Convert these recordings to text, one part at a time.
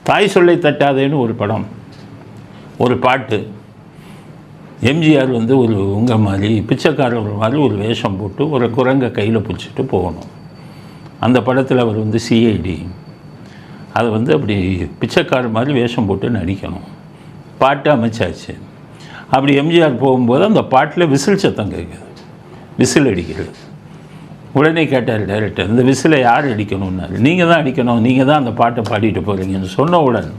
தாய் சொல்லை தட்டாதேன்னு ஒரு படம், ஒரு பாட்டு. எம்ஜிஆர் வந்து ஒரு உங்கள் மாதிரி பிச்சைக்காரர் மாதிரி ஒரு வேஷம் போட்டு ஒரு குரங்கை கையில் பிடிச்சிட்டு போகணும். அந்த படத்தில் அவர் வந்து சிஐடி, அதை வந்து அப்படி பிச்சைக்காரர் மாதிரி வேஷம் போட்டு நடிக்கணும். பாட்டு அமைச்சாச்சு. அப்படி எம்ஜிஆர் போகும்போது அந்த பாட்டில் விசில் சத்தம் கேட்குது, விசில் அடிக்கிறது. உடனே கேட்டார் டைரக்டர், இந்த விசிலை யார் அடிக்கணும்னாரு. நீங்கள் தான் அடிக்கணும், நீங்கள் தான் அந்த பாட்டை பாடிட்டு போகிறீங்கன்னு சொன்ன உடனே,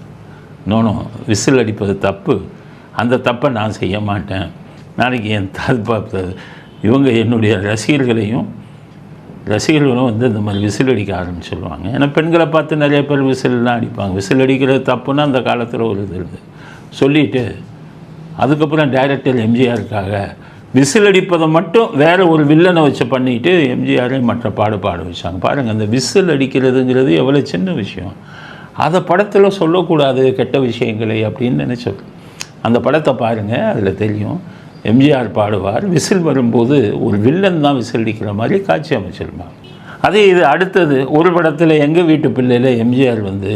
நோனோ விசில் அடிப்பது தப்பு, அந்த தப்பை நான் செய்ய மாட்டேன். நாளைக்கு என் இவங்க என்னுடைய ரசிகர்களும் வந்து இந்த மாதிரி விசில் அடிக்க ஆரம்பிச்சிடுவாங்க. ஏன்னா பெண்களை பார்த்து நிறைய பேர் விசில்லாம் அடிப்பாங்க. விசில் அடிக்கிறது தப்புன்னா அந்த காலத்தில் ஒரு இது இருக்குது சொல்லிவிட்டு, அதுக்கப்புறம் டைரக்டர் எம்ஜிஆருக்காக விசில் அடிப்பதை மட்டும் வேறு ஒரு வில்லனை வச்சு பண்ணிவிட்டு எம்ஜிஆரே மற்ற பாட வச்சாங்க. பாருங்கள், அந்த விசில் அடிக்கிறதுங்கிறது எவ்வளோ சின்ன விஷயம். அதை படத்தில் சொல்லக்கூடாது கெட்ட விஷயங்களை அப்படின்னு நினச்சோம். அந்த படத்தை பாருங்கள், அதில் தெரியும். எம்ஜிஆர் பாடுவார், விசில் வரும்போது ஒரு வில்லன் தான் விசில் அடிக்கிற மாதிரி காட்சி அமைச்சிருப்பாங்க. அதே இது அடுத்தது ஒரு படத்தில் எங்கள் வீட்டு பிள்ளையில் எம்ஜிஆர் வந்து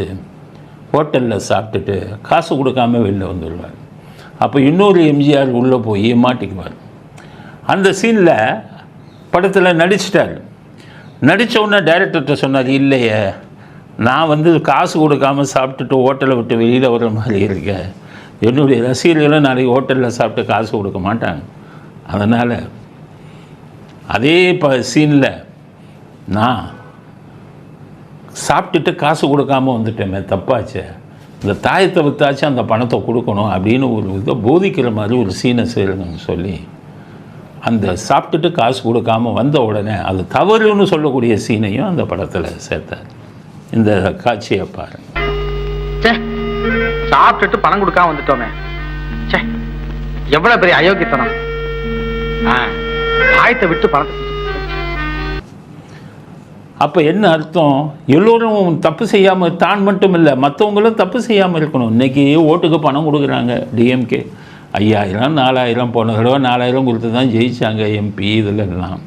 ஹோட்டலில் சாப்பிட்டுட்டு காசு கொடுக்காம வெளில வந்துடுவார். அப்போ இன்னொரு எம்ஜிஆர் உள்ளே போய் மாட்டிக்குவார். அந்த சீனில் படத்தில் நடிச்சிட்டார். நடித்த உடனே டைரக்டர்கிட்ட சொன்னார், இல்லையே நான் வந்து காசு கொடுக்காமல் சாப்பிட்டுட்டு ஹோட்டலை விட்டு வெளியில் வர்ற மாதிரி இருக்கேன், என்னுடைய ரசிகர்களும் நாளைக்கு ஹோட்டலில் சாப்பிட்டு காசு கொடுக்க மாட்டாங்க, அதனால் அதே சீனில் நான் சாப்பிட்டுட்டு காசு கொடுக்காமல் வந்துட்டேமே, தப்பாச்சு, இந்த தாயத்தை விற்றாச்சு அந்த பணத்தை கொடுக்கணும் அப்படின்னு ஒரு இதை போதிக்கிற மாதிரி ஒரு சீனை செய்யணும்னு சொல்லி அந்த சாப்பிட்டுட்டு காசு கொடுக்காமல் வந்த உடனே அது தவறுன்னு சொல்லக்கூடிய சீனையும் அந்த படத்தில் சேர்த்தார். இந்த காட்சியை பாருங்க. சாப்பிட்டுட்டு பணம் கொடுக்காம வந்துட்டோமே, எவ்வளவு பெரிய அயோக்கியத்தனம். தாயத்தை விட்டு பணத்தை. அப்போ என்ன அர்த்தம்? எல்லோரும் தப்பு செய்யாமல், தான் மட்டும் இல்லை மற்றவங்களும் தப்பு செய்யாமல் இருக்கணும். இன்றைக்கி ஓட்டுக்கு பணம் கொடுக்குறாங்க. டிஎம்கே 5000 4000 போன தடவை 4000 கொடுத்து தான் ஜெயித்தாங்க எம்பி இதிலெல்லாம்.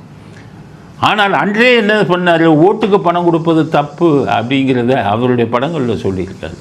ஆனால் அன்றே என்ன பண்ணார், ஓட்டுக்கு பணம் கொடுப்பது தப்பு அப்படிங்கிறத அவருடைய படங்களில் சொல்லியிருக்காரு.